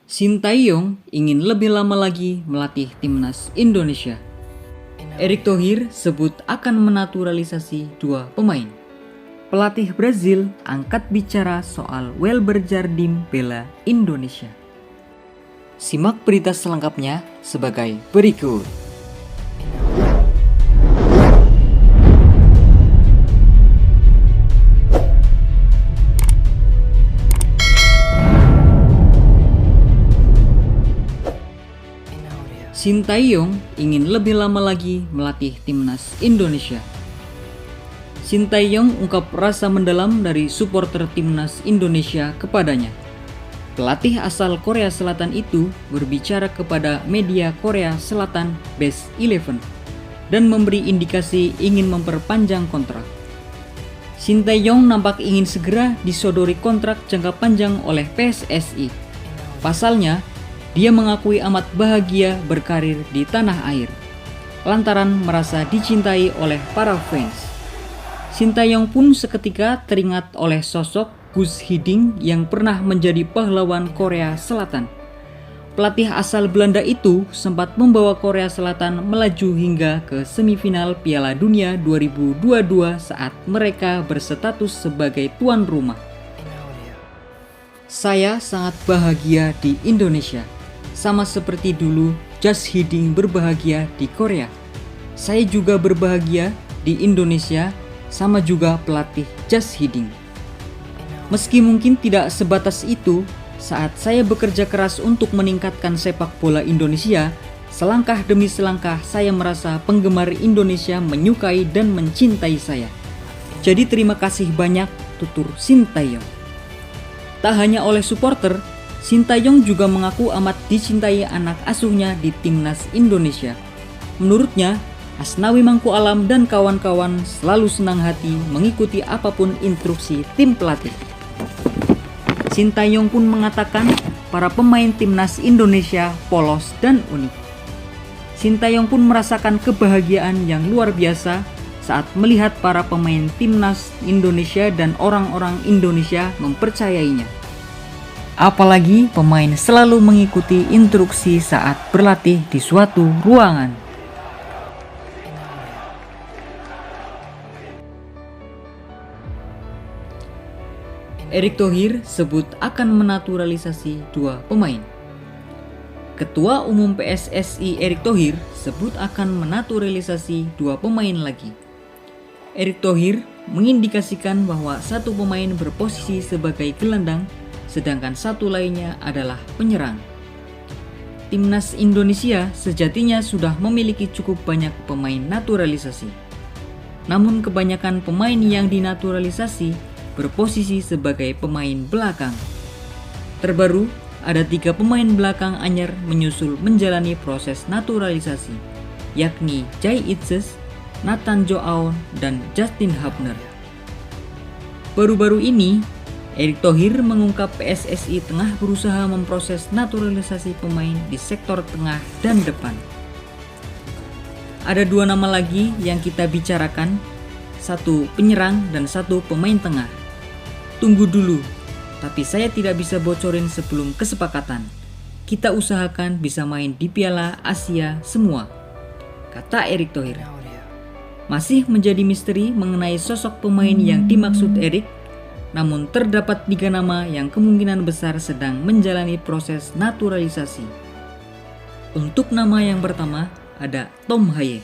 Sintayong ingin lebih lama lagi melatih timnas Indonesia. Erick Thohir sebut akan menaturalisasi dua pemain. Pelatih Brazil angkat bicara soal Welber Jardim bela Indonesia. Simak berita selengkapnya sebagai berikut. Sintayong ingin lebih lama lagi melatih timnas Indonesia. Sintayong ungkap rasa mendalam dari supporter timnas Indonesia kepadanya. Pelatih asal Korea Selatan itu berbicara kepada media Korea Selatan Best 11 dan memberi indikasi ingin memperpanjang kontrak. Sintayong nampak ingin segera disodori kontrak jangka panjang oleh PSSI. Pasalnya, dia mengakui amat bahagia berkarir di tanah air, lantaran merasa dicintai oleh para fans. Sintayong pun seketika teringat oleh sosok Guus Hiddink yang pernah menjadi pahlawan Korea Selatan. Pelatih asal Belanda itu sempat membawa Korea Selatan melaju hingga ke semifinal Piala Dunia 2022 saat mereka berstatus sebagai tuan rumah. Saya sangat bahagia di Indonesia. Sama seperti dulu Guus Hiddink berbahagia di Korea. Saya juga berbahagia di Indonesia, sama juga pelatih Guus Hiddink. Meski mungkin tidak sebatas itu, saat saya bekerja keras untuk meningkatkan sepak bola Indonesia, selangkah demi selangkah saya merasa penggemar Indonesia menyukai dan mencintai saya. Jadi terima kasih banyak, tutur Sintayong. Tak hanya oleh supporter, Sintayong juga mengaku amat dicintai anak asuhnya di timnas Indonesia. Menurutnya, Asnawi Mangku Alam dan kawan-kawan selalu senang hati mengikuti apapun instruksi tim pelatih. Sintayong pun mengatakan para pemain timnas Indonesia polos dan unik. Sintayong pun merasakan kebahagiaan yang luar biasa saat melihat para pemain timnas Indonesia dan orang-orang Indonesia mempercayainya. Apalagi pemain selalu mengikuti instruksi saat berlatih di suatu ruangan. Erick Thohir sebut akan menaturalisasi dua pemain. Ketua Umum PSSI Erick Thohir sebut akan menaturalisasi dua pemain lagi. Erick Thohir mengindikasikan bahwa satu pemain berposisi sebagai gelandang, sedangkan satu lainnya adalah penyerang. Timnas Indonesia sejatinya sudah memiliki cukup banyak pemain naturalisasi. Namun kebanyakan pemain yang dinaturalisasi berposisi sebagai pemain belakang. Terbaru, ada 3 pemain belakang anyar menyusul menjalani proses naturalisasi, yakni Jai Itzes, Nathan Joao, dan Justin Hubner. Baru-baru ini, Erick Thohir mengungkap PSSI tengah berusaha memproses naturalisasi pemain di sektor tengah dan depan. Ada 2 nama lagi yang kita bicarakan, satu penyerang dan satu pemain tengah. Tunggu dulu, tapi saya tidak bisa bocorin sebelum kesepakatan. Kita usahakan bisa main di Piala Asia semua, kata Erick Thohir. Masih menjadi misteri mengenai sosok pemain yang dimaksud Erick, namun terdapat 3 nama yang kemungkinan besar sedang menjalani proses naturalisasi. Untuk nama yang pertama ada Tom Haye.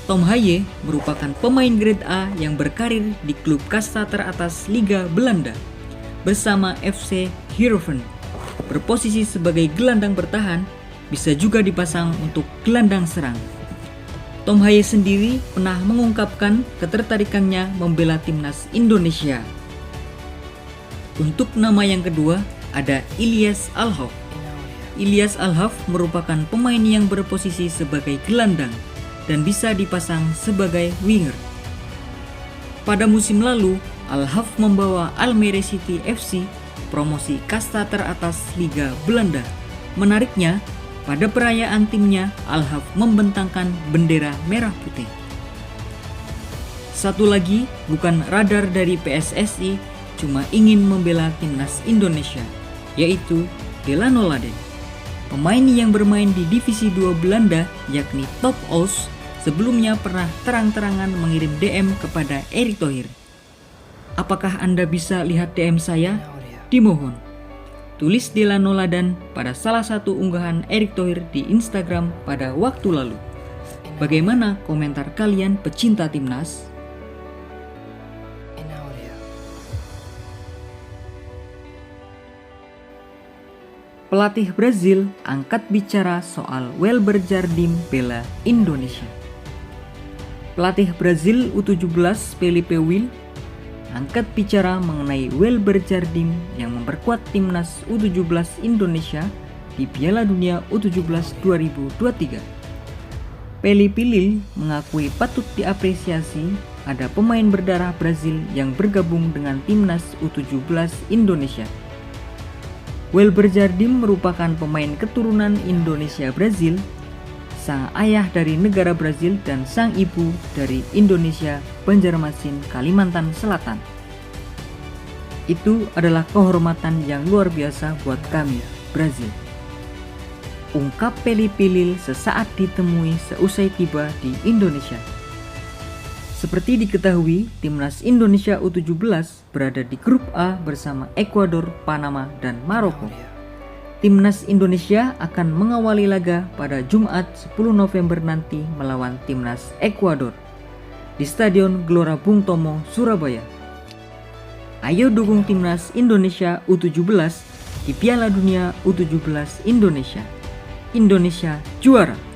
Tom Haye merupakan pemain grade A yang berkarir di klub kasta teratas Liga Belanda bersama FC Heerenveen. Berposisi sebagai gelandang bertahan, bisa juga dipasang untuk gelandang serang. Tom Haye sendiri pernah mengungkapkan ketertarikannya membela timnas Indonesia. Untuk nama yang kedua ada Ilyas Alhoff. Ilyas Alhoff merupakan pemain yang berposisi sebagai gelandang dan bisa dipasang sebagai winger. Pada musim lalu, Alhoff membawa Almere City FC promosi kasta teratas Liga Belanda. Menariknya, pada perayaan timnya, Alhoff membentangkan bendera merah putih. Satu lagi bukan radar dari PSSI, cuma ingin membela timnas Indonesia, yaitu Della Noladen. Pemain yang bermain di Divisi 2 Belanda yakni Top Os sebelumnya pernah terang-terangan mengirim DM kepada Erick Thohir. Apakah Anda bisa lihat DM saya? Dimohon. Tulis Della Noladen pada salah satu unggahan Erick Thohir di Instagram pada waktu lalu. Bagaimana komentar kalian pecinta timnas? Pelatih Brazil angkat bicara soal Welber Jardim bela Indonesia. Pelatih Brazil U17 Felipe Will angkat bicara mengenai Welber Jardim yang memperkuat timnas U17 Indonesia di Piala Dunia U17 2023. Felipe Will mengakui patut diapresiasi ada pemain berdarah Brazil yang bergabung dengan timnas U17 Indonesia. Welber Jardim merupakan pemain keturunan Indonesia Brazil, sang ayah dari negara Brazil dan sang ibu dari Indonesia Banjarmasin, Kalimantan Selatan. Itu adalah kehormatan yang luar biasa buat kami, Brazil. Ungkap Felipe Will sesaat ditemui seusai tiba di Indonesia. Seperti diketahui, timnas Indonesia U17 berada di grup A bersama Ekuador, Panama, dan Maroko. Timnas Indonesia akan mengawali laga pada Jumat 10 November nanti melawan timnas Ekuador di Stadion Gelora Bung Tomo, Surabaya. Ayo dukung timnas Indonesia U17 di Piala Dunia U17 Indonesia. Indonesia juara!